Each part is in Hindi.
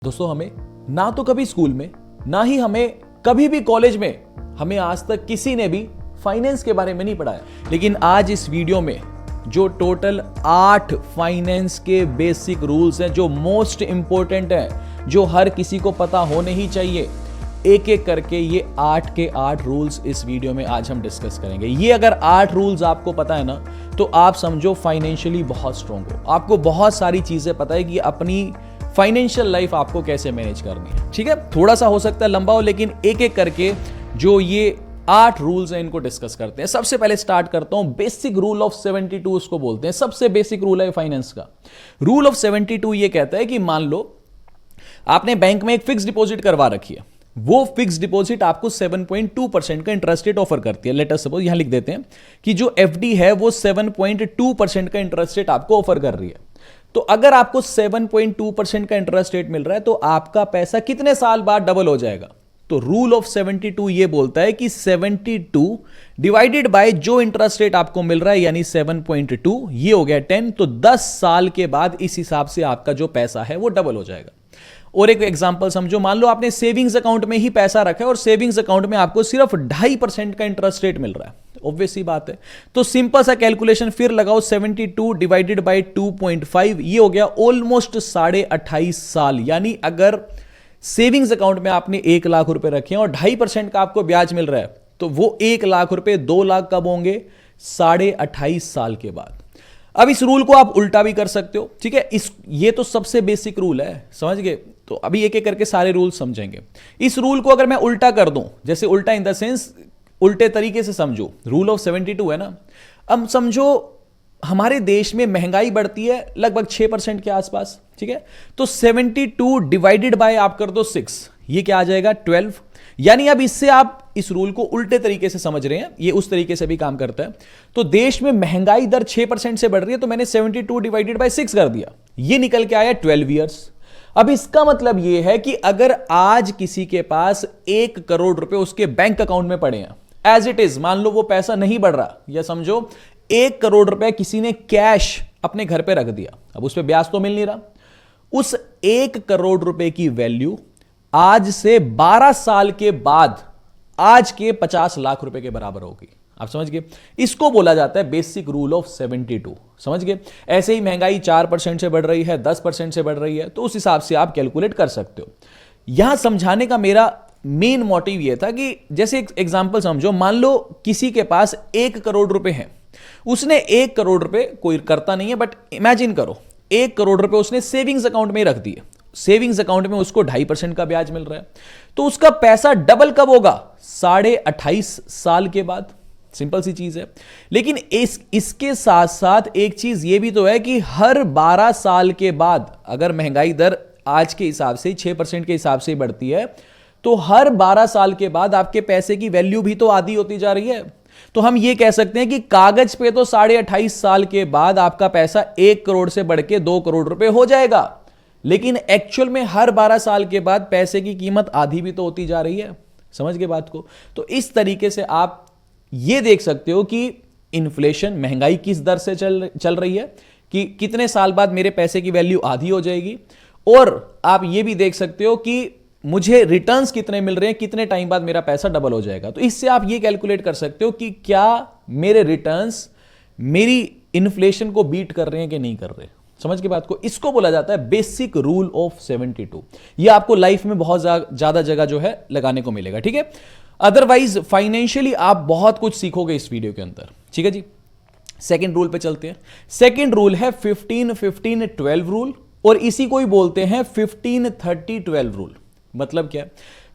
दोस्तों, हमें ना तो कभी स्कूल में ना ही हमें कभी भी कॉलेज में हमें आज तक किसी ने भी फाइनेंस के बारे में नहीं पढ़ाया। लेकिन आज इस वीडियो में जो टोटल 8 फाइनेंस के बेसिक रूल्स हैं, जो मोस्ट इंपॉर्टेंट हैं, जो हर किसी को पता होने ही चाहिए, एक एक करके ये 8 के 8 रूल्स इस वीडियो में आज हम डिस्कस करेंगे। ये अगर 8 रूल्स आपको पता है ना, तो आप समझो फाइनेंशियली बहुत स्ट्रांग हो। आपको बहुत सारी चीजें पता है कि अपनी फाइनेंशियल लाइफ आपको कैसे मैनेज करनी है। ठीक है, थोड़ा सा हो सकता है लंबा हो, लेकिन एक एक करके जो ये 8 रूल्स हैं इनको डिस्कस करते हैं। सबसे पहले स्टार्ट करता हूं बेसिक रूल ऑफ 72, उसको बोलते हैं। सबसे बेसिक रूल है फाइनेंस का। रूल ऑफ 72 ये कहता है कि मान लो आपने बैंक में एक फिक्स डिपॉजिट करवा रखी है। वो फिक्स डिपॉजिट आपको 7.2% का इंटरेस्ट रेट ऑफर करती है। लेट अस सपोज यहां लिख देते हैं कि जो एफडी है वो 7.2% का इंटरेस्ट रेट आपको ऑफर कर रही है। तो अगर आपको 7.2% का इंटरेस्ट रेट मिल रहा है तो आपका पैसा कितने साल बाद डबल हो जाएगा? तो रूल ऑफ 72 ये बोलता है कि 72 डिवाइडेड बाय जो इंटरेस्ट रेट आपको मिल रहा है, यानी 7.2, ये हो गया 10। तो 10 साल के बाद इस हिसाब से आपका जो पैसा है वो डबल हो जाएगा। और एक एग्जांपल समझो, मान लो आपने सेविंग्स अकाउंट में ही पैसा रखा है और सेविंग्स अकाउंट में आपको सिर्फ 2.5% का इंटरेस्ट रेट मिल रहा है। ऑब्वियस सी बात है। तो सिंपल सा कैलकुलेशन फिर लगाओ, 72 डिवाइडेड बाय 2.5, ये हो गया ऑलमोस्ट 28.5 साल। यानी अगर सेविंग्स अकाउंट में आपने 1 लाख रुपए रखे हैं और 2.5% का आपको ब्याज मिल रहा है, तो वो 1 लाख रुपए 2 लाख कब होंगे? 28.5 साल के बाद। अब इस रूल को आप उल्टा भी कर सकते हो। ठीक है, ये तो सबसे बेसिक रूल है, समझ गए? तो अभी एक एक करके सारे रूल समझेंगे। इस रूल को अगर मैं उल्टा कर दूं, जैसे उल्टा इन द सेंस उल्टे तरीके से समझो, रूल ऑफ 72 है ना। अब समझो हमारे देश में महंगाई बढ़ती है लगभग 6% के आसपास। ठीक है, तो 72 डिवाइडेड बाय आप कर दो 6, ये क्या आ जाएगा? 12। यानी अब इससे आप इस रूल को उल्टे तरीके से समझ रहे हैं, ये उस तरीके से भी काम करता है। तो देश में महंगाई दर 6% से बढ़ रही है, तो मैंने 72 डिवाइडेड बाय 6 कर दिया, ये निकल के आया 12 ईयर्स। अब इसका मतलब यह है कि अगर आज किसी के पास 1 करोड़ रुपए उसके बैंक अकाउंट में पड़े हैं, एज इट इज, मान लो वो पैसा नहीं बढ़ रहा, या समझो 1 करोड़ रुपए किसी ने कैश अपने घर पे रख दिया, अब उस पे ब्याज तो मिल नहीं रहा, उस 1 करोड़ रुपए की वैल्यू आज से 12 साल के बाद आज के 50 लाख रुपए के बराबर होगी। आप समझ गए? इसको बोला जाता है बेसिक रूल ऑफ 72। समझ गए? ऐसे ही महंगाई 4% से बढ़ रही है, 10% से बढ़ रही है, तो उस हिसाब से आप कैलकुलेट कर सकते हो। यहां समझाने का मेरा मेन मोटिव यह था कि जैसे एक एग्जांपल समझो, मान लो किसी के पास 1 करोड़ रुपए हैं, उसने 1 करोड़ रुपए, कोई करता नहीं है बट इमेजिन करो, 1 करोड़ रुपए उसने सेविंग्स अकाउंट में रख दिए। सेविंग्स अकाउंट में उसको 2.5% का ब्याज मिल रहा है, तो उसका पैसा डबल कब होगा? 28.5 साल के बाद। सिंपल सी चीज है। लेकिन इसके साथ साथ एक चीज ये भी तो है कि हर 12 साल के बाद, अगर महंगाई दर आज के हिसाब से 6% के हिसाब से बढ़ती है, तो हर 12 साल के बाद आपके पैसे की वैल्यू भी तो आधी होती जा रही है। तो हम ये कह सकते हैं कि कागज पे तो 28.5 साल के बाद आपका पैसा 1 करोड़ से बढ़ के 2 करोड़ रुपए हो जाएगा, लेकिन एक्चुअल में हर 12 साल के बाद पैसे की कीमत आधी भी तो होती जा रही है। समझ गए बात को? तो इस तरीके से आप ये देख सकते हो कि इन्फ्लेशन, महंगाई किस दर से चल रही है, कि कितने साल बाद मेरे पैसे की वैल्यू आधी हो जाएगी। और आप ये भी देख सकते हो कि मुझे रिटर्न्स कितने मिल रहे हैं, कितने टाइम बाद मेरा पैसा डबल हो जाएगा। तो इससे आप ये कैलकुलेट कर सकते हो कि क्या मेरे रिटर्न्स मेरी इन्फ्लेशन को बीट कर रहे हैं कि नहीं कर रहे। समझ के बात को? इसको बोला जाता है बेसिक रूल ऑफ 72। ये आपको लाइफ में बहुत ज्यादा जगह जो है लगाने को मिलेगा। ठीक है, अदरवाइज फाइनेंशियली आप बहुत कुछ सीखोगे इस वीडियो के अंदर। ठीक है जी, सेकंड रूल पे चलते हैं। सेकंड रूल है 15-15-12 रूल, और इसी को ही बोलते हैं 15-30-12 रूल। मतलब क्या?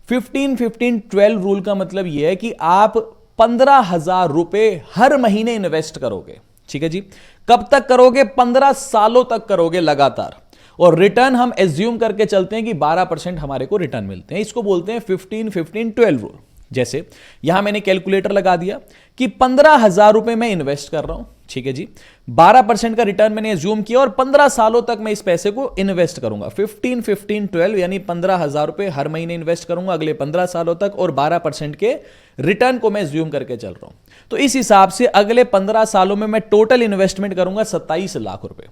15-15-12 रूल का मतलब यह है कि आप 15,000 रुपए हर महीने इन्वेस्ट करोगे। ठीक है जी, कब तक करोगे? 15 सालों तक करोगे लगातार, और रिटर्न हम एज्यूम करके चलते हैं कि 12% हमारे को रिटर्न मिलते हैं। इसको बोलते हैं 15-15-12 रूल। जैसे यहां मैंने कैलकुलेटर लगा दिया कि 15,000 रुपए मैं इन्वेस्ट कर रहा हूं। ठीक है जी, 12% का रिटर्न मैंने एज्यूम किया और 15 सालों तक मैं इस पैसे को इन्वेस्ट करूंगा। 15-15-12 यानी 15,000 रुपए हर महीने इन्वेस्ट करूंगा अगले 15 सालों तक, और 12% के रिटर्न को मैं एज्यूम करके चल रहा हूं। तो इस हिसाब से अगले 15 सालों में मैं टोटल इन्वेस्टमेंट करूंगा 27 लाख रुपए।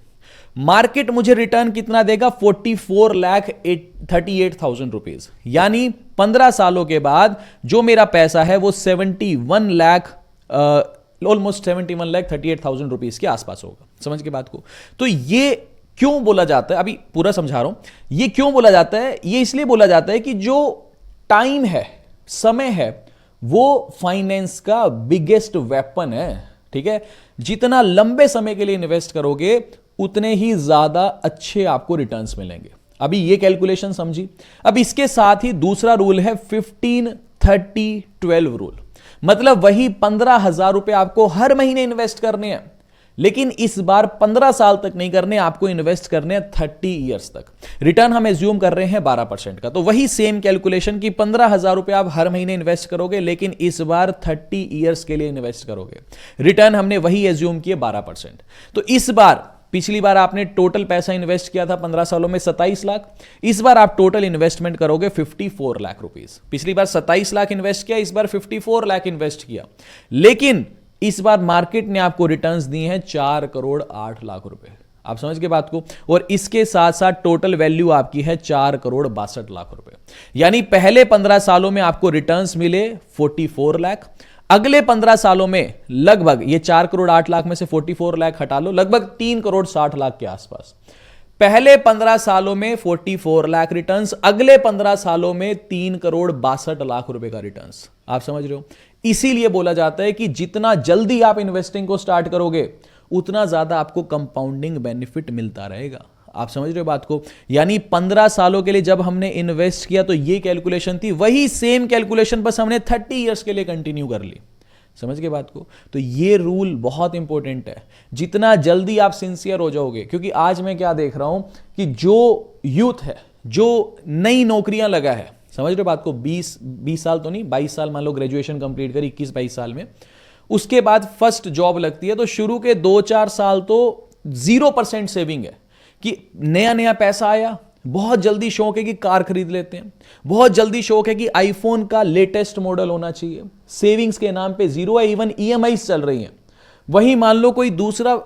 मार्केट मुझे रिटर्न कितना देगा? 44,38,000 रुपीज। यानी 15 सालों के बाद जो मेरा पैसा है वो 71 लाख, ऑलमोस्ट 71,38,000 रुपीज के आसपास होगा। समझ के बात को? तो ये क्यों बोला जाता है, अभी पूरा समझा रहा हूं। ये क्यों बोला जाता है? ये इसलिए बोला जाता है कि जो टाइम है, समय है, वो फाइनेंस का बिगेस्ट वेपन है। ठीक है, जितना लंबे समय के लिए इन्वेस्ट करोगे उतने ही ज्यादा अच्छे आपको रिटर्न्स मिलेंगे। अभी ये कैलकुलेशन समझी। अब इसके साथ ही दूसरा रूल है 15-30-12 रूल। मतलब वही 15,000 रुपए आपको हर महीने इन्वेस्ट करने हैं, लेकिन इस बार 15 साल तक नहीं करने, आपको इन्वेस्ट करने हैं 30 ईयर्स तक। रिटर्न हम एज्यूम कर रहे हैं 12% का। तो वही सेम कैलकुलेशन कि 15,000 रुपए आप हर महीने इन्वेस्ट करोगे, लेकिन इस बार 30 ईयर्स के लिए इन्वेस्ट करोगे। रिटर्न हमने वही एज्यूम किए 12%। तो इस बार, पिछली बार आपने टोटल पैसा इन्वेस्ट किया था 15 सालों में 27 लाख, इस बार आप टोटल इन्वेस्टमेंट करोगे 54 लाख रुपीस। पिछली बार 27 लाख इन्वेस्ट किया, इस बार 54 लाख इन्वेस्ट किया, लेकिन इस बार मार्केट ने आपको रिटर्न्स दिए हैं 4,08,00,000 रुपए। आप समझ के बात को? और इसके साथ साथ टोटल वैल्यू आपकी है 4,62,00,000 रुपए। यानी पहले 15 सालों में आपको रिटर्न्स मिले 44 लाख, अगले 15 सालों में लगभग, ये 4,08,00,000 में से 44 लाख हटा लो, लगभग 3,60,00,000 के आसपास। पहले 15 सालों में 44 लाख रिटर्न्स, अगले 15 सालों में 3,62,00,000 रुपए का रिटर्न्स। आप समझ रहे हो? इसीलिए बोला जाता है कि जितना जल्दी आप इन्वेस्टिंग को स्टार्ट करोगे उतना ज्यादा आपको कंपाउंडिंग बेनिफिट मिलता रहेगा। आप समझ रहे हो बात को? यानी 15 सालों के लिए जब हमने इन्वेस्ट किया तो ये कैलकुलेशन थी, वही सेम कैलकुलेशन बस हमने 30 इयर्स के लिए कंटिन्यू कर ली। समझ के बात को? तो ये रूल बहुत इंपॉर्टेंट है। जितना जल्दी आप सिंसियर हो जाओगे, क्योंकि आज मैं क्या देख रहा हूं कि जो यूथ है, जो नई नौकरियां लगा है, समझ रहे हो बात को? 20 साल तो नहीं, 22 साल मान लो ग्रेजुएशन कंप्लीट करी, 21-22 साल में, उसके बाद फर्स्ट जॉब लगती है, तो शुरू के 2-4 साल तो 0% सेविंग है कि नया नया पैसा आया, बहुत जल्दी शौक है कि कार खरीद लेते हैं, बहुत जल्दी शौक है कि आईफोन का लेटेस्ट मॉडल होना चाहिए, सेविंग्स के नाम पे जीरो है, इवन ईएमआईज चल रही हैं। वही मान लो कोई दूसरा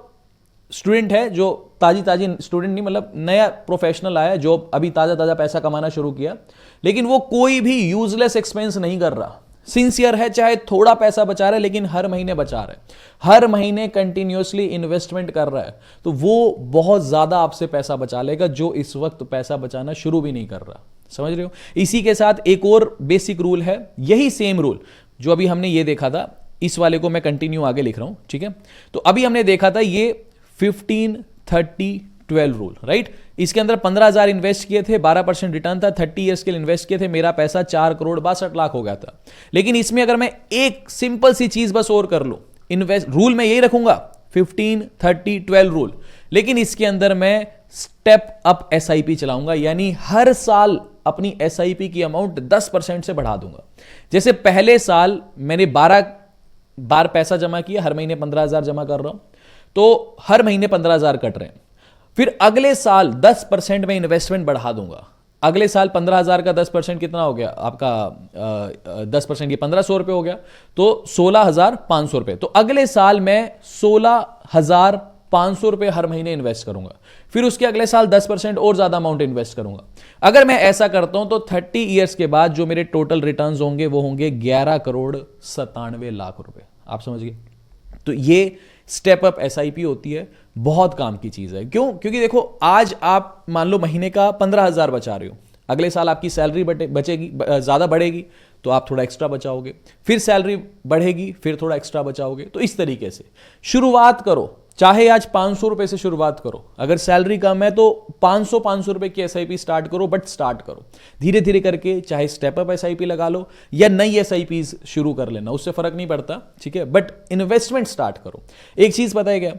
स्टूडेंट है जो ताजी स्टूडेंट नहीं, मतलब नया प्रोफेशनल आया, जो अभी ताजा पैसा कमाना शुरू किया, लेकिन वो कोई भी यूजलेस एक्सपेंस नहीं कर रहा, सिंसियर है, चाहे थोड़ा पैसा बचा रहा है लेकिन हर महीने बचा रहा है, हर महीने कंटिन्यूअसली इन्वेस्टमेंट कर रहा है, तो वो बहुत ज्यादा आपसे पैसा बचा लेगा जो इस वक्त पैसा बचाना शुरू भी नहीं कर रहा। समझ रहे हो? इसी के साथ एक और बेसिक रूल है, यही सेम रूल जो अभी हमने ये देखा था, इस वाले को मैं कंटिन्यू आगे लिख रहा हूं। ठीक है, तो अभी हमने देखा था ये 15-30-12 रूल, राइट? इसके अंदर 15,000 इन्वेस्ट किए थे, 12% रिटर्न था, 30 इयर्स के लिए इन्वेस्ट किए थे, मेरा पैसा 4,62,00,000 हो गया था। लेकिन इसमें अगर मैं एक सिंपल सी चीज बस और कर लूं, इन्वेस्ट रूल में यही रखूंगा 15-30-12 रूल, लेकिन इसके अंदर मैं स्टेप अप एसआईपी चलाऊंगा, यानी हर साल अपनी एसआईपी की अमाउंट 10% से बढ़ा दूंगा। जैसे पहले साल मैंने 12 बार पैसा जमा किया, हर महीने 15,000 जमा कर रहा हूं, तो हर महीने 15,000 कट रहे हैं। फिर अगले साल 10% में इन्वेस्टमेंट बढ़ा दूंगा। अगले साल 15,000 का 10% कितना हो गया आपका? 10% ये 1,500 रुपए हो गया, तो 16,500 रुपए। तो अगले साल मैं 16,500 रुपए हर महीने इन्वेस्ट करूंगा। फिर उसके अगले साल 10% और ज्यादा अमाउंट इन्वेस्ट करूंगा। अगर मैं ऐसा करता हूं तो 30 ईयर्स के बाद जो मेरे टोटल रिटर्न्स होंगे वो होंगे 11,97,00,000 रुपए। आप समझ गए? तो ये स्टेप अप एसआईपी होती है, बहुत काम की चीज है। क्यों? क्योंकि देखो, आज आप मान लो महीने का 15,000 बचा रहे हो, अगले साल आपकी सैलरी बचेगी, ज्यादा बढ़ेगी, तो आप थोड़ा एक्स्ट्रा बचाओगे, फिर सैलरी बढ़ेगी, फिर थोड़ा एक्स्ट्रा बचाओगे। तो इस तरीके से शुरुआत करो, चाहे आज 500 रुपए से शुरुआत करो, अगर सैलरी कम है तो 500 रुपए की एसआईपी स्टार्ट करो, बट स्टार्ट करो धीरे धीरे करके, चाहे स्टेप अप एसआईपी लगा लो या नई एसआईपी शुरू कर लेना, उससे फर्क नहीं पड़ता। ठीक है, बट इन्वेस्टमेंट स्टार्ट करो। एक चीज पता है क्या?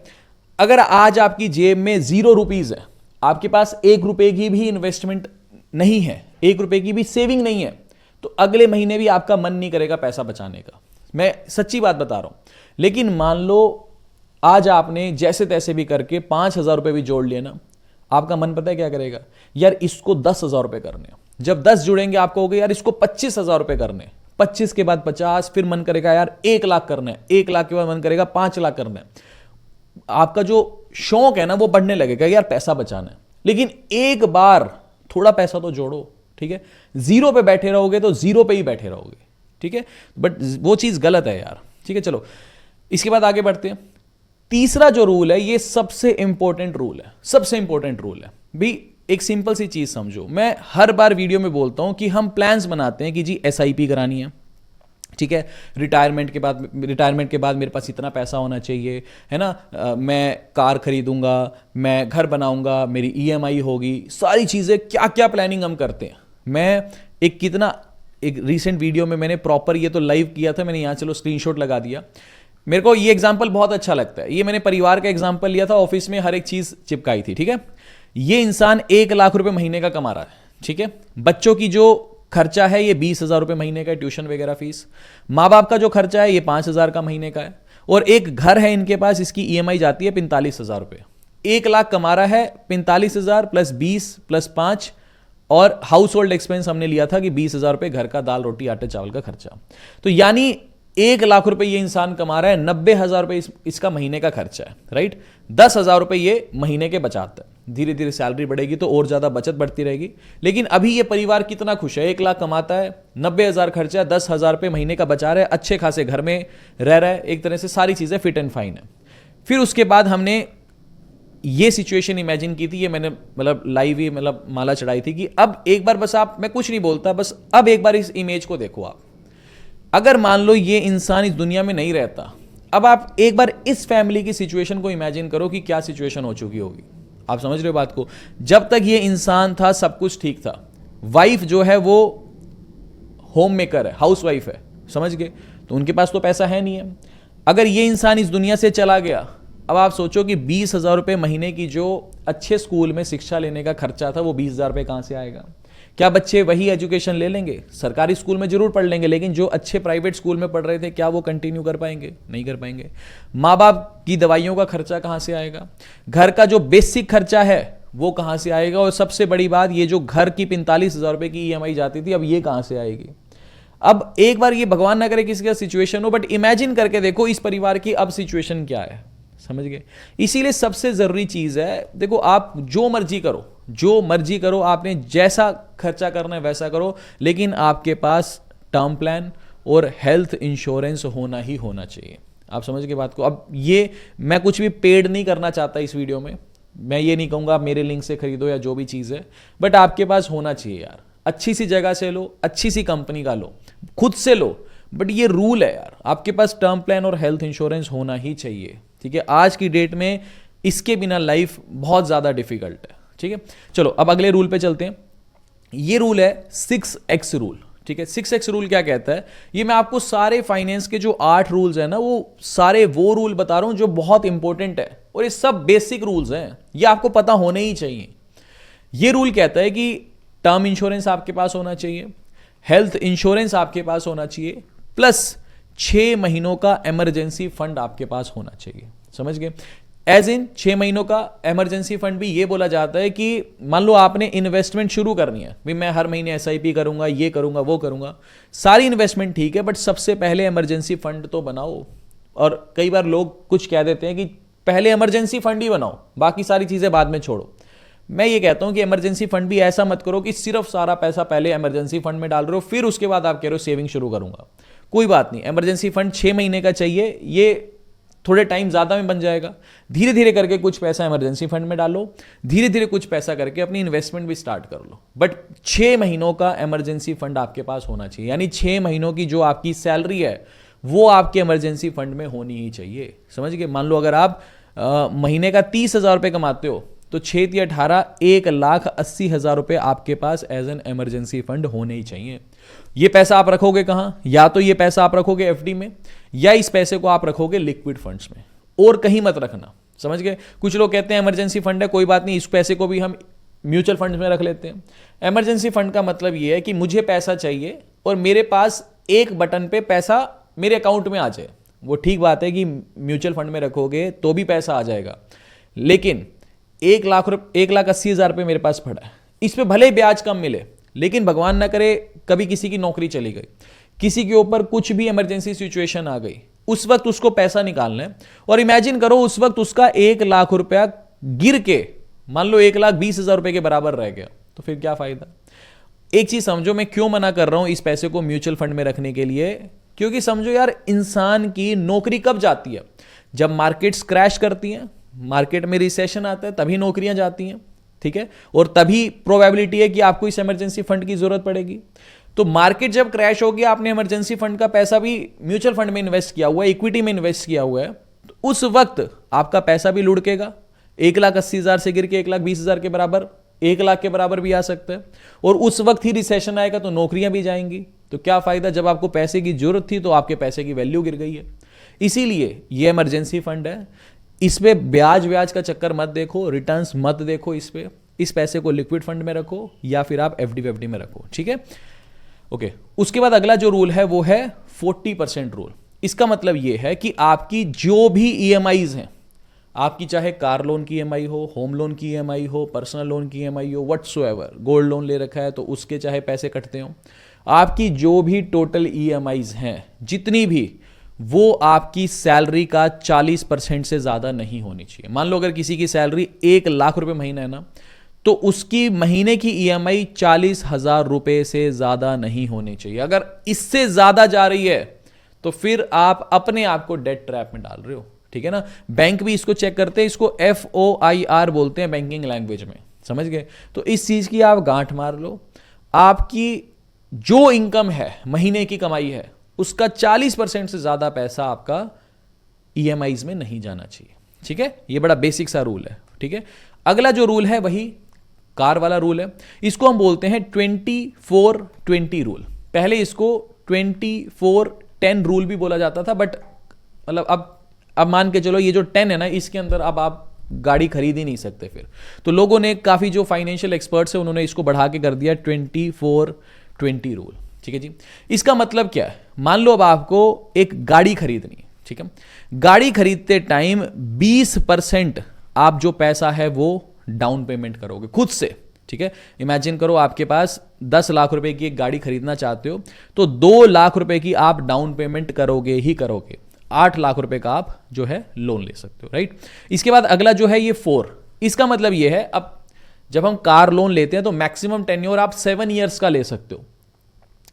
अगर आज आपकी जेब में 0 रुपीज है, आपके पास 1 रुपए की भी इन्वेस्टमेंट नहीं है, 1 रुपए की भी सेविंग नहीं है, तो अगले महीने भी आपका मन नहीं करेगा पैसा बचाने का। मैं सच्ची बात बता रहा हूं। लेकिन मान लो आज आपने जैसे तैसे भी करके 5,000 रुपए भी जोड़ लिए ना, आपका मन पता है क्या करेगा? यार इसको 10,000 रुपए करने। जब 10 जुड़ेंगे आपको हो गया यार इसको 25,000 रुपए करने, 25 के बाद 50, फिर मन करेगा यार 1 लाख करना है, 1 लाख के बाद मन करेगा 5 लाख करना है। आपका जो शौक है ना वो बढ़ने लगेगा, यार पैसा बचाना है। लेकिन एक बार थोड़ा पैसा तो जोड़ो, ठीक है। जीरो पे बैठे रहोगे तो जीरो पे ही बैठे रहोगे, ठीक है। बट वो चीज गलत है यार, ठीक है। चलो इसके बाद आगे बढ़ते हैं। तीसरा जो रूल है ये सबसे इंपॉर्टेंट रूल है, सबसे इंपॉर्टेंट रूल है भी। एक सिंपल सी चीज समझो, मैं हर बार वीडियो में बोलता हूं कि हम प्लान्स बनाते हैं कि जी एसआईपी करानी है, ठीक है। रिटायरमेंट के बाद मेरे पास इतना पैसा होना चाहिए, है ना। मैं कार खरीदूंगा, मैं घर बनाऊंगा, मेरी ईएमआई होगी, सारी चीजें क्या क्या प्लानिंग हम करते हैं। मैं एक रीसेंट वीडियो में मैंने प्रॉपर ये तो लाइव किया था, मैंने यहां चलो स्क्रीनशॉट लगा दिया। मेरे को ये एग्जांपल बहुत अच्छा लगता है। ये मैंने परिवार का एग्जांपल लिया था, ऑफिस में हर एक चीज चिपकाई थी, ठीक है। ये इंसान 1 लाख रुपए महीने का कमा रहा है, ठीक है। बच्चों की जो खर्चा है ये 20,000 रुपए महीने का, ट्यूशन वगैरह फीस। माँ बाप का जो खर्चा है ये 5,000 का महीने का है। और एक घर है इनके पास, इसकी ईएमआई जाती है 45,000 रुपए। 1 लाख कमा रहा है, 45,000 प्लस 20 प्लस 5, और हाउस होल्ड एक्सपेंस हमने लिया था कि 20,000 रुपए घर का, दाल रोटी आटे चावल का खर्चा। तो यानी 1 लाख रुपए ये इंसान कमा रहा है, 90,000 रुपए इसका महीने का खर्चा है, राइट। 10,000 रुपए ये महीने के बचाता है। धीरे धीरे सैलरी बढ़ेगी तो और ज्यादा बचत बढ़ती रहेगी। लेकिन अभी ये परिवार कितना खुश है, 1 लाख कमाता है, 90,000 खर्चा, 10,000 रुपए महीने का बचा रहा है, अच्छे खासे घर में रह रहा है, एक तरह से सारी चीजें फिट एंड फाइन है। फिर उसके बाद हमने ये सिचुएशन इमेजिन की थी, ये मैंने मतलब लाइव ही मतलब माला चढ़ाई थी कि अब एक बार बस आप, मैं कुछ नहीं बोलता, बस अब एक बार इस इमेज को देखो आप। अगर मान लो ये इंसान इस दुनिया में नहीं रहता, अब आप एक बार इस फैमिली की सिचुएशन को इमेजिन करो कि क्या सिचुएशन हो चुकी होगी। आप समझ रहे हो बात को। जब तक ये इंसान था सब कुछ ठीक था। वाइफ जो है वो होम मेकर है, हाउस वाइफ है, समझ गए। तो उनके पास तो पैसा है नहीं है। अगर ये इंसान इस दुनिया से चला गया, अब आप सोचो कि 20,000 रुपए महीने की जो अच्छे स्कूल में शिक्षा लेने का खर्चा था वो 20,000 रुपए कहां से आएगा। क्या बच्चे वही एजुकेशन ले लेंगे? सरकारी स्कूल में जरूर पढ़ लेंगे, लेकिन जो अच्छे प्राइवेट स्कूल में पढ़ रहे थे क्या वो कंटिन्यू कर पाएंगे? नहीं कर पाएंगे। माँ बाप की दवाइयों का खर्चा कहां से आएगा? घर का जो बेसिक खर्चा है वो कहां से आएगा? और सबसे बड़ी बात, ये जो घर की 45,000 रुपए की ईएमआई जाती थी, अब ये कहां से आएगी? अब एक बार ये भगवान ना करे किसी का सिचुएशन हो, बट इमेजिन करके देखो इस परिवार की अब सिचुएशन क्या है, समझ गए। इसीलिए सबसे जरूरी चीज है, देखो आप जो मर्जी करो, जो मर्जी करो, आपने जैसा खर्चा करना है वैसा करो, लेकिन आपके पास टर्म प्लान और हेल्थ इंश्योरेंस होना ही होना चाहिए। आप समझ गए बात को। अब ये मैं कुछ भी पेड नहीं करना चाहता इस वीडियो में, मैं ये नहीं कहूंगा आप मेरे लिंक से खरीदो या जो भी चीज है, बट आपके पास होना चाहिए यार। अच्छी सी जगह से लो, अच्छी सी कंपनी का लो, खुद से लो, बट ये रूल है यार, आपके पास टर्म प्लान और हेल्थ इंश्योरेंस होना ही चाहिए, ठीक है। आज की डेट में इसके बिना लाइफ बहुत ज्यादा डिफिकल्ट है, ठीक है। चलो अब अगले रूल पे चलते हैं। ये रूल है 6x रूल, ठीक है। 6x रूल क्या कहता है? ये मैं आपको सारे फाइनेंस के जो 8 रूल्स हैं ना, वो सारे वो रूल बता रहा हूं जो बहुत इंपॉर्टेंट है, और ये सब बेसिक रूल्स हैं, ये आपको पता होने ही चाहिए। ये रूल कहता है कि टर्म इंश्योरेंस आपके पास होना चाहिए, हेल्थ इंश्योरेंस आपके पास होना चाहिए, प्लस 6 महीनों का इमरजेंसी फंड आपके पास होना चाहिए, समझ गए। एज इन 6 महीनों का इमरजेंसी फंड भी ये बोला जाता है कि मान लो आपने इन्वेस्टमेंट शुरू करनी है, भी मैं हर महीने एसआईपी करूंगा, ये करूंगा, वो करूंगा, सारी इन्वेस्टमेंट ठीक है, बट सबसे पहले इमरजेंसी फंड तो बनाओ। और कई बार लोग कुछ कह देते हैं कि पहले इमरजेंसी फंड ही बनाओ, बाकी सारी चीजें बाद में छोड़ो। मैं ये कहता हूं कि इमरजेंसी फंड भी ऐसा मत करो कि सिर्फ सारा पैसा पहले इमरजेंसी फंड में डाल रहे हो, फिर उसके बाद आप कह रहे हो सेविंग शुरू करूंगा। कोई बात नहीं, इमरजेंसी फंड 6 महीने का चाहिए, ये थोड़े टाइम ज्यादा में बन जाएगा। धीरे धीरे करके कुछ पैसा इमरजेंसी फंड में डालो, धीरे धीरे कुछ पैसा करके अपनी इन्वेस्टमेंट भी स्टार्ट कर लो, बट 6 महीनों का इमरजेंसी फंड आपके पास होना चाहिए। यानी 6 महीनों की जो आपकी सैलरी है वो आपके इमरजेंसी फंड में होनी ही चाहिए, समझ गए। मान लो अगर आप महीने का 30,000 रुपए कमाते हो, तो 6 या 18, 1,80,000 रुपए आपके पास एज एन इमरजेंसी फंड होने ही चाहिए। ये पैसा आप रखोगे कहां? या तो ये पैसा आप रखोगे एफडी में, या इस पैसे को आप रखोगे लिक्विड फंड्स में, और कहीं मत रखना, समझ गए। कुछ लोग कहते हैं इमरजेंसी फंड है, कोई बात नहीं, इस पैसे को भी हम म्यूचुअल फंड में रख लेते हैं। इमरजेंसी फंड का मतलब ये है कि मुझे पैसा चाहिए और मेरे पास एक बटन पे पैसा मेरे अकाउंट में आ जाए। वो ठीक बात है कि म्यूचुअल फंड में रखोगे तो भी पैसा आ जाएगा, लेकिन 1,80,000 रुपये मेरे पास पड़ा है, इस पे भले ही ब्याज कम मिले, लेकिन भगवान ना करे कभी किसी की नौकरी चली गई, किसी के ऊपर कुछ भी इमरजेंसी सिचुएशन आ गई, उस वक्त उसको पैसा निकालना है, और इमेजिन करो उस वक्त उसका 1 लाख रुपया गिर के मान लो 1,20,000 रुपए के बराबर रह गया, तो फिर क्या फायदा। एक चीज समझो, मैं क्यों मना कर रहा हूं इस पैसे को म्यूचुअल फंड में रखने के लिए, क्योंकि समझो यार, इंसान की नौकरी कब जाती है, जब मार्केट्स क्रैश करती हैं, मार्केट में रिसेशन आता है, तभी नौकरियां जाती हैं, ठीक है, और तभी प्रोबेबिलिटी है कि आपको इस इमरजेंसी फंड की जरूरत पड़ेगी। तो मार्केट जब क्रैश होगी, आपने इमरजेंसी फंड का पैसा भी म्यूचुअल फंड में इन्वेस्ट किया हुआ है, इक्विटी में इन्वेस्ट किया हुआ है, तो उस वक्त आपका पैसा भी लुढ़केगा, 1,80,000 से गिर के 1,20,000 के बराबर, 1 लाख के बराबर भी आ सकता है, और उस वक्त ही रिसेशन आएगा तो नौकरियां भी जाएंगी। तो क्या फायदा, जब आपको पैसे की जरूरत थी तो आपके पैसे की वैल्यू गिर गई है। इसीलिए ये इमरजेंसी फंड है, इस पे ब्याज का चक्कर मत देखो, रिटर्न्स मत देखो, इस पैसे को लिक्विड फंड में रखो या फिर आप एफडी में रखो, ठीक है, ओके। उसके बाद अगला जो रूल है वो है 40% रूल। इसका मतलब ये है कि आपकी जो भी ईएमआईज हैं, आपकी चाहे कार लोन की ईएमआई हो, होम लोन की ईएमआई हो, पर्सनल लोन की ईएमआई हो, व्हाटसोएवर, गोल्ड लोन ले रखा है तो उसके चाहे पैसे कटते हो, आपकी जो भी टोटल ईएमआईज हैं जितनी भी, वो आपकी सैलरी का 40% से ज्यादा नहीं होनी चाहिए। मान लो अगर किसी की सैलरी 1 लाख रुपए महीना है ना, तो उसकी महीने की ईएमआई 40,000 रुपए से ज्यादा नहीं होनी चाहिए। अगर इससे ज्यादा जा रही है तो फिर आप अपने आप को डेट ट्रैप में डाल रहे हो, ठीक है ना। बैंक भी इसको चेक करते हैं, इसको FOIR बोलते हैं बैंकिंग लैंग्वेज में, समझ गए। तो इस चीज की आप गांठ मार लो, आपकी जो इनकम है, महीने की कमाई है, उसका 40% से ज्यादा पैसा आपका ईएमआईज में नहीं जाना चाहिए, ठीक है। ये बड़ा बेसिक सा रूल है, ठीक है। अगला जो रूल है वही कार वाला रूल है, इसको हम बोलते हैं 24-20 रूल। पहले इसको 24-10 रूल भी बोला जाता था, बट मतलब अब मान के चलो ये जो 10 है ना, इसके अंदर अब आप गाड़ी खरीद ही नहीं सकते फिर। तो लोगों ने, काफी जो फाइनेंशियल एक्सपर्ट्स है, उन्होंने इसको बढ़ा के कर दिया 24-20 रूल, ठीक है जी। इसका मतलब क्या है, मान लो अब आपको एक गाड़ी खरीदनी है, ठीक है। गाड़ी खरीदते टाइम 20% आप जो पैसा है वो डाउन पेमेंट करोगे खुद से, ठीक है। इमेजिन करो आपके पास 10 लाख रुपए की एक गाड़ी खरीदना चाहते हो, तो 2 लाख रुपए की आप डाउन पेमेंट करोगे ही करोगे, 8 लाख रुपए का आप जो है लोन ले सकते हो, राइट। इसके बाद अगला जो है ये 4, इसका मतलब ये है, अब जब हम कार लोन लेते हैं तो मैक्सिमम टेन्योर आप 7 ईयर्स का ले सकते हो,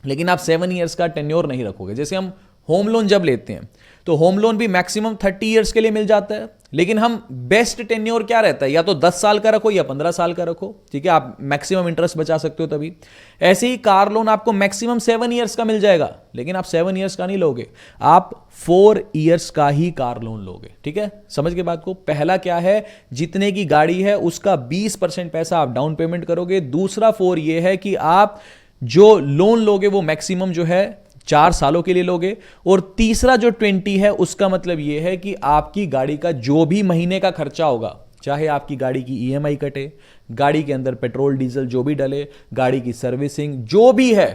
लेकिन आप 7 ईयर्स का टेन्योर नहीं रखोगे। जैसे हम होम लोन जब लेते हैं तो होम लोन भी मैक्सिमम 30 ईयर्स के लिए मिल जाता है, लेकिन हम बेस्ट टेन्योर क्या रहता है, या तो 10 साल का रखो या 15 साल का रखो, ठीक है, आप मैक्सिमम इंटरेस्ट बचा सकते हो तभी। ऐसे ही कार लोन आपको मैक्सिमम 7 ईयर्स का मिल जाएगा, लेकिन आप 7 ईयर्स का नहीं लोगे, आप 4 ईयर्स का ही कार लोन लोगे, ठीक है। समझ के बात को, पहला क्या है, जितने की गाड़ी है उसका 20% पैसा आप डाउन पेमेंट करोगे। दूसरा 4 ये है कि आप जो लोन लोगे वो मैक्सिमम जो है 4 सालों के लिए लोगे। और तीसरा जो 20 है, उसका मतलब यह है कि आपकी गाड़ी का जो भी महीने का खर्चा होगा, चाहे आपकी गाड़ी की ईएमआई कटे, गाड़ी के अंदर पेट्रोल डीजल जो भी डले, गाड़ी की सर्विसिंग जो भी है,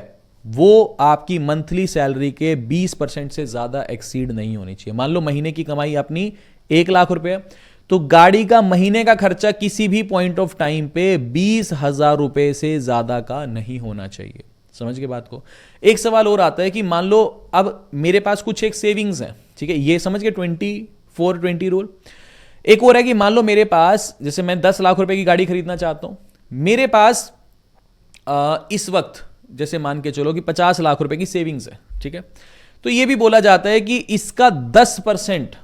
वो आपकी मंथली सैलरी के 20% से ज्यादा एक्सीड नहीं होनी चाहिए। मान लो महीने की कमाई अपनी 1 लाख रुपए, तो गाड़ी का महीने का खर्चा किसी भी पॉइंट ऑफ टाइम पे 20,000 रुपए से ज्यादा का नहीं होना चाहिए। समझ के बात को। एक सवाल और आता है कि मान लो अब मेरे पास कुछ एक सेविंग्स है, ठीक है, ये समझ के 24-20 रूल। एक और है कि मान लो मेरे पास, जैसे मैं 10 लाख रुपए की गाड़ी खरीदना चाहता हूं, मेरे पास इस वक्त जैसे मान के चलो कि 50 लाख रुपए की सेविंग्स है, ठीक है। तो ये भी बोला जाता है कि इसका 10%,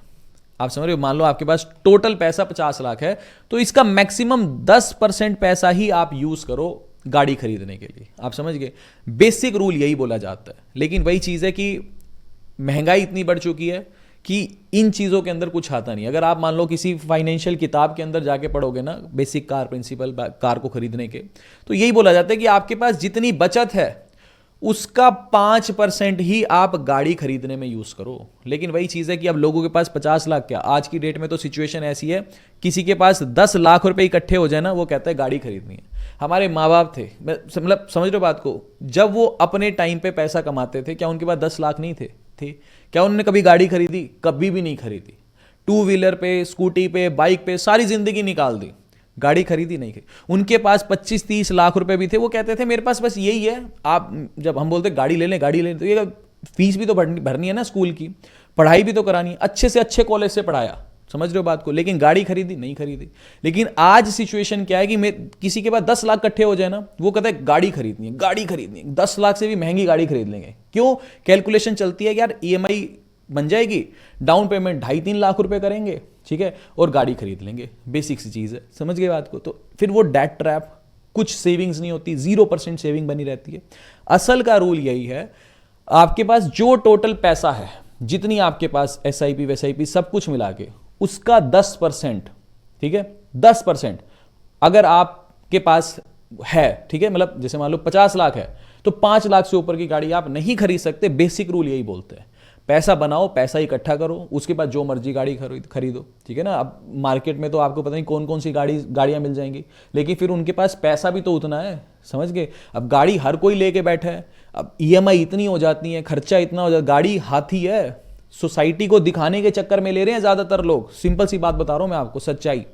आप समझ रहे हो, मान लो आपके पास टोटल पैसा 50 लाख है, तो इसका मैक्सिमम 10% पैसा ही आप यूज करो गाड़ी खरीदने के लिए। आप समझ गए, बेसिक रूल यही बोला जाता है। लेकिन वही चीज है कि महंगाई इतनी बढ़ चुकी है कि इन चीजों के अंदर कुछ आता नहीं। अगर आप मान लो किसी फाइनेंशियल किताब के अंदर जाके पढ़ोगे ना, बेसिक कार प्रिंसिपल कार को खरीदने के, तो यही बोला जाता है कि आपके पास जितनी बचत है उसका 5% ही आप गाड़ी खरीदने में यूज करो। लेकिन वही चीज है कि अब लोगों के पास 50 लाख क्या, आज की डेट में तो सिचुएशन ऐसी है, किसी के पास 10 लाख रुपए इकट्ठे हो जाए ना, वो कहता है गाड़ी खरीदनी है। हमारे माँ बाप थे, मतलब समझ लो बात को, जब वो अपने टाइम पे पैसा कमाते थे, क्या उनके पास 10 लाख नहीं थे? क्या उन्होंने कभी गाड़ी खरीदी? कभी भी नहीं खरीदी। 2 व्हीलर पे, स्कूटी पे, बाइक पे सारी जिंदगी निकाल दी, गाड़ी खरीदी नहीं खरीदी। उनके पास 25-30 लाख रुपए भी थे, वो कहते थे मेरे पास बस यही है। आप जब हम बोलते गाड़ी ले लें, गाड़ी ले लें, तो ये फीस भी तो भरनी है ना स्कूल की, पढ़ाई भी तो करानी है, अच्छे से अच्छे कॉलेज से पढ़ाया, समझ रहे हो बात को, लेकिन गाड़ी खरीदी नहीं खरीदी। लेकिन आज सिचुएशन क्या है कि मैं किसी के पास 10 लाख इकट्ठे हो जाए ना, वो कहता है गाड़ी खरीदनी है, गाड़ी खरीदनी है, 10 लाख से भी महंगी गाड़ी खरीद लेंगे। क्यों? कैलकुलेशन चलती है कि यार ईएमआई बन जाएगी, डाउन पेमेंट 2.5-3 लाख रुपए करेंगे, ठीक है, और गाड़ी खरीद लेंगे। बेसिक सी चीज है, समझ गए बात को। तो फिर वो डेट ट्रैप, कुछ सेविंग्स नहीं होती, 0% सेविंग बनी रहती है। असल का रूल यही है, आपके पास जो टोटल पैसा है, जितनी आपके पास एसआईपी वैसआईपी सब कुछ मिला के, उसका 10%, ठीक है, 10% अगर आपके पास है, ठीक है, मतलब जैसे मान लो 50 लाख है तो 5 लाख से ऊपर की गाड़ी आप नहीं खरीद सकते। बेसिक रूल यही बोलते हैं, पैसा बनाओ, पैसा इकट्ठा करो, उसके बाद जो मर्जी गाड़ी खरीदो, ठीक है ना। अब मार्केट में तो आपको पता नहीं कौन कौन सी गाड़ियां मिल जाएंगी, लेकिन फिर उनके पास पैसा भी तो उतना है, समझ गए। अब गाड़ी हर कोई लेके बैठा है, अब ईएमआई इतनी हो जाती है, खर्चा इतना हो जाता है, गाड़ी हाथी है, सोसाइटी को दिखाने के चक्कर में ले रहे हैं ज्यादातर लोग। सिंपल सी बात बता रहा हूं मैं आपको, सच्चाई।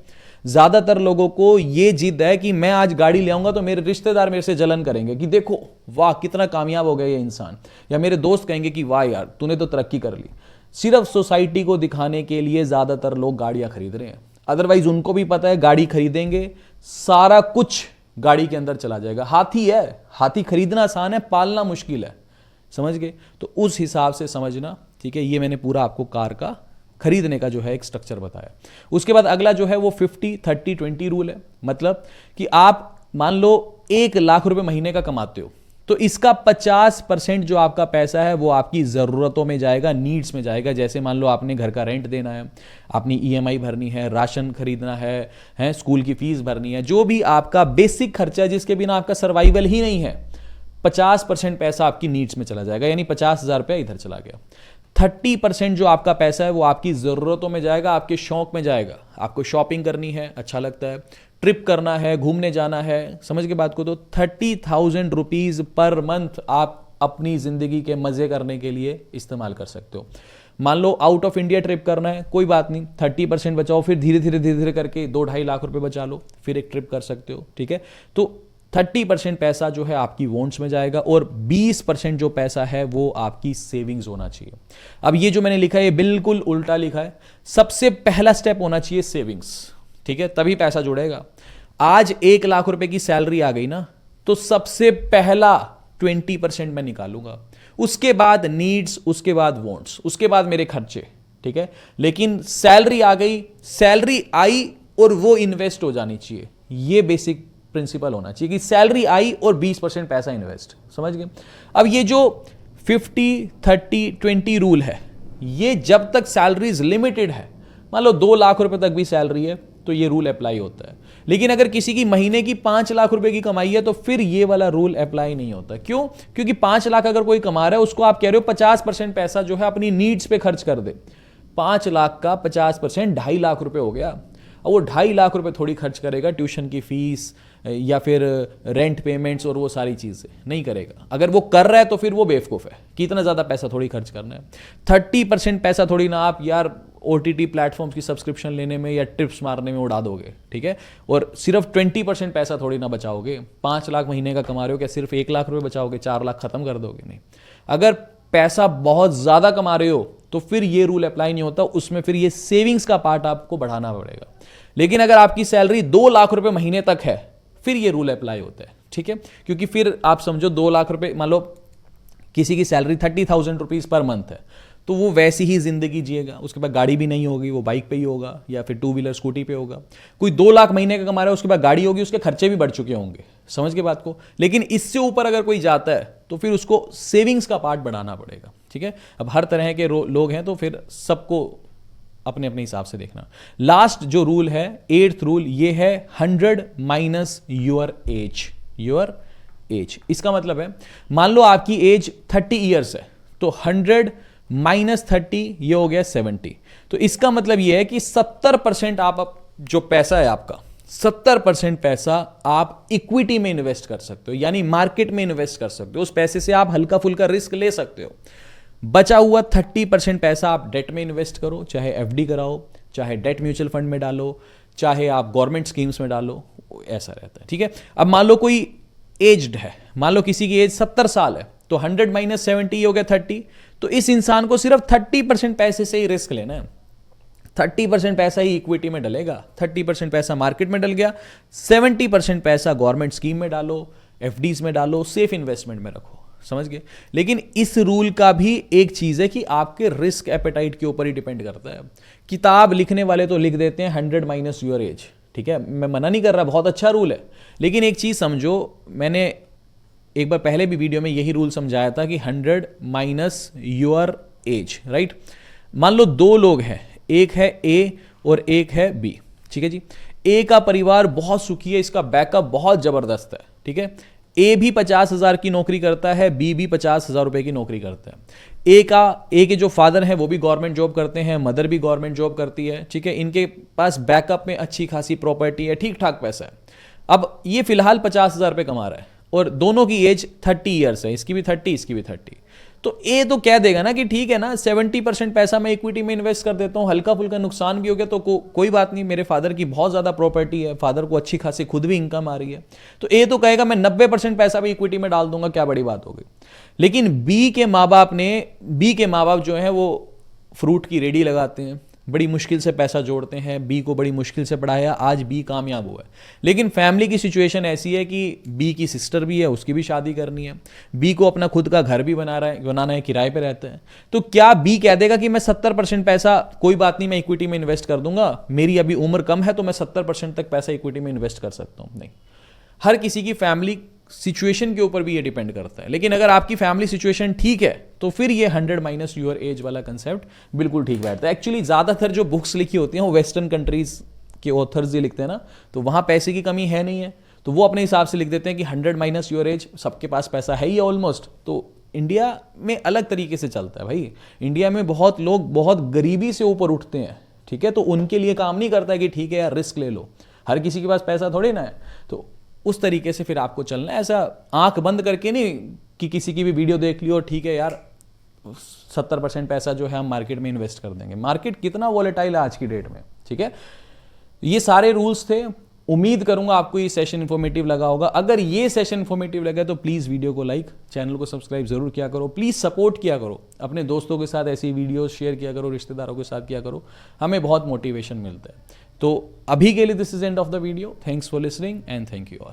ज्यादातर लोगों को ये जिद है कि मैं आज गाड़ी ले आऊंगा तो मेरे रिश्तेदार मेरे से जलन करेंगे कि देखो वाह कितना कामयाब हो गया ये इंसान, या मेरे दोस्त कहेंगे कि वाह यार तूने तो तरक्की कर ली। सिर्फ सोसाइटी को दिखाने के लिए ज्यादातर लोग गाड़ियां खरीद रहे हैं। अदरवाइज उनको भी पता है गाड़ी खरीदेंगे सारा कुछ गाड़ी के अंदर चला जाएगा। हाथी है, हाथी खरीदना आसान है, पालना मुश्किल है, समझ गए। तो उस हिसाब से समझना, ठीक है। ये मैंने पूरा आपको कार का खरीदने का जो है एक स्ट्रक्चर बताया। उसके बाद अगला जो है वो 50-30-20 रूल है। मतलब कि आप मान लो 1 लाख रुपए महीने का कमाते हो, तो इसका 50% जो आपका पैसा है वो आपकी ज़रूरतों में जाएगा, नीड्स में जाएगा। जैसे मान लो आपने घर का रेंट देना है, अपनी ईएमआई भरनी है, राशन खरीदना है, स्कूल की फीस भरनी है, जो भी आपका बेसिक खर्चा है जिसके बिना आपका सर्वाइवल ही नहीं है, 50% पैसा आपकी नीड्स में चला जाएगा, यानी 50,000 रुपया इधर चला गया। 30% जो आपका पैसा है वो आपकी ज़रूरतों में जाएगा, आपके शौक में जाएगा। आपको शॉपिंग करनी है, अच्छा लगता है, ट्रिप करना है, घूमने जाना है, समझ के बात को। तो 30,000 रुपीज़ पर मंथ आप अपनी ज़िंदगी के मज़े करने के लिए इस्तेमाल कर सकते हो। मान लो आउट ऑफ इंडिया ट्रिप करना है, कोई बात नहीं, 30% बचाओ, फिर धीरे धीरे करके 2-2.5 लाख रुपए बचा लो, फिर एक ट्रिप कर सकते हो, ठीक है। तो 30% पैसा जो है आपकी वॉन्ट्स में जाएगा और 20% जो पैसा है वो आपकी सेविंग्स होना चाहिए। अब ये जो मैंने लिखा है ये बिल्कुल उल्टा लिखा है। सबसे पहला स्टेप होना चाहिए सेविंग्स, ठीक है, तभी पैसा जुड़ेगा। आज 1 लाख रुपए की सैलरी आ गई ना, तो सबसे पहला 20% मैं निकालूंगा, उसके बाद नीड्स, उसके बाद वॉन्ट्स, उसके बाद मेरे खर्चे, ठीक है। लेकिन सैलरी आ गई, सैलरी आई और वो इन्वेस्ट हो जानी चाहिए। ये बेसिक प्रिंसिपल होना चाहिए कि सैलरी आई और 20% पैसा इन्वेस्ट, समझ गए। अब ये जो 50-30-20 रूल है, ये जब तक सैलरीज लिमिटेड है, मान लो 2 लाख रुपए तक भी सैलरी है तो ये रूल अप्लाई होता है। लेकिन अगर किसी की महीने की 5 लाख रुपए की कमाई है तो फिर ये वाला रूल अप्लाई नहीं होता। क्यों? क्योंकि 5 लाख अगर कोई कमा रहा है, उसको आप कह रहे हो 50% पैसा जो है अपनी नीड्स पे खर्च कर दे। 5 लाख का 50% 2.5 लाख रुपए हो गया। अब वो 2.5 लाख रुपए थोड़ी खर्च करेगा ट्यूशन की फीस या फिर रेंट पेमेंट्स और वो सारी चीज़ें नहीं करेगा। अगर वो कर रहा है तो फिर वो बेवकूफ़ है कि इतना ज़्यादा पैसा थोड़ी खर्च करना है। 30% पैसा थोड़ी ना आप यार OTT प्लेटफॉर्म्स की सब्सक्रिप्शन लेने में या ट्रिप्स मारने में उड़ा दोगे, ठीक है। और सिर्फ 20% पैसा थोड़ी ना बचाओगे। 5 लाख महीने का कमा रहे हो, क्या सिर्फ 1 लाख रुपए बचाओगे? 4 लाख खत्म कर दोगे? नहीं। अगर पैसा बहुत ज़्यादा कमा रहे हो तो फिर ये रूल अप्लाई नहीं होता, उसमें फिर ये सेविंग्स का पार्ट आपको बढ़ाना पड़ेगा। लेकिन अगर आपकी सैलरी 2 लाख रुपए महीने तक है, फिर ये रूल अप्लाई होता है, ठीक है। क्योंकि फिर आप समझो 2 लाख रुपए, मान लो किसी की सैलरी 30,000 रुपीज़ पर मंथ है, तो वो वैसी ही जिंदगी जिएगा। उसके बाद गाड़ी भी नहीं होगी, वो बाइक पे ही होगा या फिर 2 व्हीलर स्कूटी पे होगा। कोई 2 लाख महीने का कमा रहा है, उसके बाद गाड़ी होगी, उसके खर्चे भी बढ़ चुके होंगे, समझ के बात को। लेकिन इससे ऊपर अगर कोई जाता है तो फिर उसको सेविंग्स का पार्ट बढ़ाना पड़ेगा, ठीक है। अब हर तरह के लोग हैं तो फिर सबको अपने अपने हिसाब से देखना। लास्ट जो रूल है, 8th रूल, ये है 100 माइनस योर एज। इसका मतलब है मान लो आपकी एज 30 ईयर्स है, तो 100 माइनस 30 ये हो गया 70। तो इसका मतलब ये है कि 70% आप जो पैसा है आपका, 70% पैसा आप इक्विटी में इन्वेस्ट कर सकते हो, यानी मार्केट में इन्वेस्ट कर सकते हो। उस पैसे से आप हल्का फुल्का रिस्क ले सकते हो। बचा हुआ 30% पैसा आप डेट में इन्वेस्ट करो, चाहे एफडी कराओ, चाहे डेट म्यूचुअल फंड में डालो, चाहे आप गवर्नमेंट स्कीम्स में डालो, ऐसा रहता है, ठीक है। अब मान लो कोई एज्ड है, मान लो किसी की एज 70 साल है, तो 100 माइनस 70 हो गया 30, तो इस इंसान को सिर्फ 30% पैसे से ही रिस्क लेना है। 30% पैसा ही इक्विटी में डलेगा, 30% पैसा मार्केट में डल गया, 70% पैसा गवर्नमेंट स्कीम में डालो, एफडीज में डालो, सेफ इन्वेस्टमेंट में रखो। समझ गए? लेकिन इस रूल का भी एक चीज है कि आपके रिस्क एपेटाइट के ऊपर ही डिपेंड करता है। किताब लिखने वाले तो लिख देते हैं 100 माइनस योर एज, ठीक है, मैं मना नहीं कर रहा, बहुत अच्छा रूल है, लेकिन एक चीज समझो, मैंने एक बार पहले भी वीडियो में यही रूल समझाया था कि 100 माइनस योर एज, राइट। मान लो दो लोग हैं, एक है ए और एक है बी, ठीक है जी। ए का परिवार बहुत सुखी है, इसका बैकअप बहुत जबरदस्त है, ठीक है। ए भी 50,000 की नौकरी करता है, बी भी 50,000 रुपए की नौकरी करता है। ए के जो फादर हैं वो भी गवर्नमेंट जॉब करते हैं, मदर भी गवर्नमेंट जॉब करती है, ठीक है। इनके पास बैकअप में अच्छी खासी प्रॉपर्टी है, ठीक ठाक पैसा है। अब ये फिलहाल 50,000 रुपए कमा रहा है और दोनों की एज 30 ईयर्स है, इसकी भी 30, इसकी भी 30। तो ए तो कह देगा ना कि ठीक है ना, 70% पैसा मैं इक्विटी में इन्वेस्ट कर देता हूं, हल्का फुल्का नुकसान भी हो गया तो कोई बात नहीं, मेरे फादर की बहुत ज्यादा प्रॉपर्टी है, फादर को अच्छी खासी खुद भी इनकम आ रही है। तो ए तो कहेगा मैं 90% पैसा भी इक्विटी में डाल दूंगा, क्या बड़ी बात हो गई। लेकिन बी के माँ बाप जो है वो फ्रूट की रेडी लगाते हैं, बड़ी मुश्किल से पैसा जोड़ते हैं, बी को बड़ी मुश्किल से पढ़ाया, आज बी कामयाब हुआ है। लेकिन फैमिली की सिचुएशन ऐसी है कि बी की सिस्टर भी है, उसकी भी शादी करनी है, बी को अपना खुद का घर भी बनाना है, किराए पे रहता है। तो क्या बी कह देगा कि मैं 70% पैसा, कोई बात नहीं मैं इक्विटी में इन्वेस्ट कर दूंगा, मेरी अभी उम्र कम है तो मैं 70% तक पैसा इक्विटी में इन्वेस्ट कर सकता हूं? नहीं, हर किसी की फैमिली सिचुएशन के ऊपर भी ये डिपेंड करता है। लेकिन अगर आपकी फैमिली सिचुएशन ठीक है तो फिर ये 100 माइनस योर एज वाला कंसेप्ट बिल्कुल ठीक बैठता है। एक्चुअली ज्यादातर जो बुक्स लिखी होती हैं वो वेस्टर्न कंट्रीज के ऑथर्स ही लिखते हैं ना, तो वहां पैसे की कमी है नहीं है, तो वो अपने हिसाब से लिख देते हैं कि 100 माइनस योर एज, सबके पास पैसा है ही ऑलमोस्ट। तो इंडिया में अलग तरीके से चलता है भाई, इंडिया में बहुत लोग बहुत गरीबी से ऊपर उठते हैं, ठीक है, तो उनके लिए काम नहीं करता है कि ठीक है यार रिस्क ले लो, हर किसी के पास पैसा थोड़ी ना है। तो उस तरीके से फिर आपको चलना है, ऐसा आंख बंद करके नहीं कि किसी की भी वीडियो देख लियो ठीक है यार 70% पैसा जो है हम मार्केट में इन्वेस्ट कर देंगे। मार्केट कितना वॉलेटाइल है आज की डेट में, ठीक है। ये सारे रूल्स थे, उम्मीद करूंगा आपको ये सेशन इन्फॉर्मेटिव लगा होगा। अगर ये सेशन इन्फॉर्मेटिव लगा तो प्लीज वीडियो को लाइक, चैनल को सब्सक्राइब जरूर किया करो, प्लीज सपोर्ट किया करो, अपने दोस्तों के साथ ऐसी वीडियो शेयर किया करो, रिश्तेदारों के साथ किया करो, हमें बहुत मोटिवेशन मिलता है। तो अभी के लिए this is end of the video, thanks for listening and thank you all.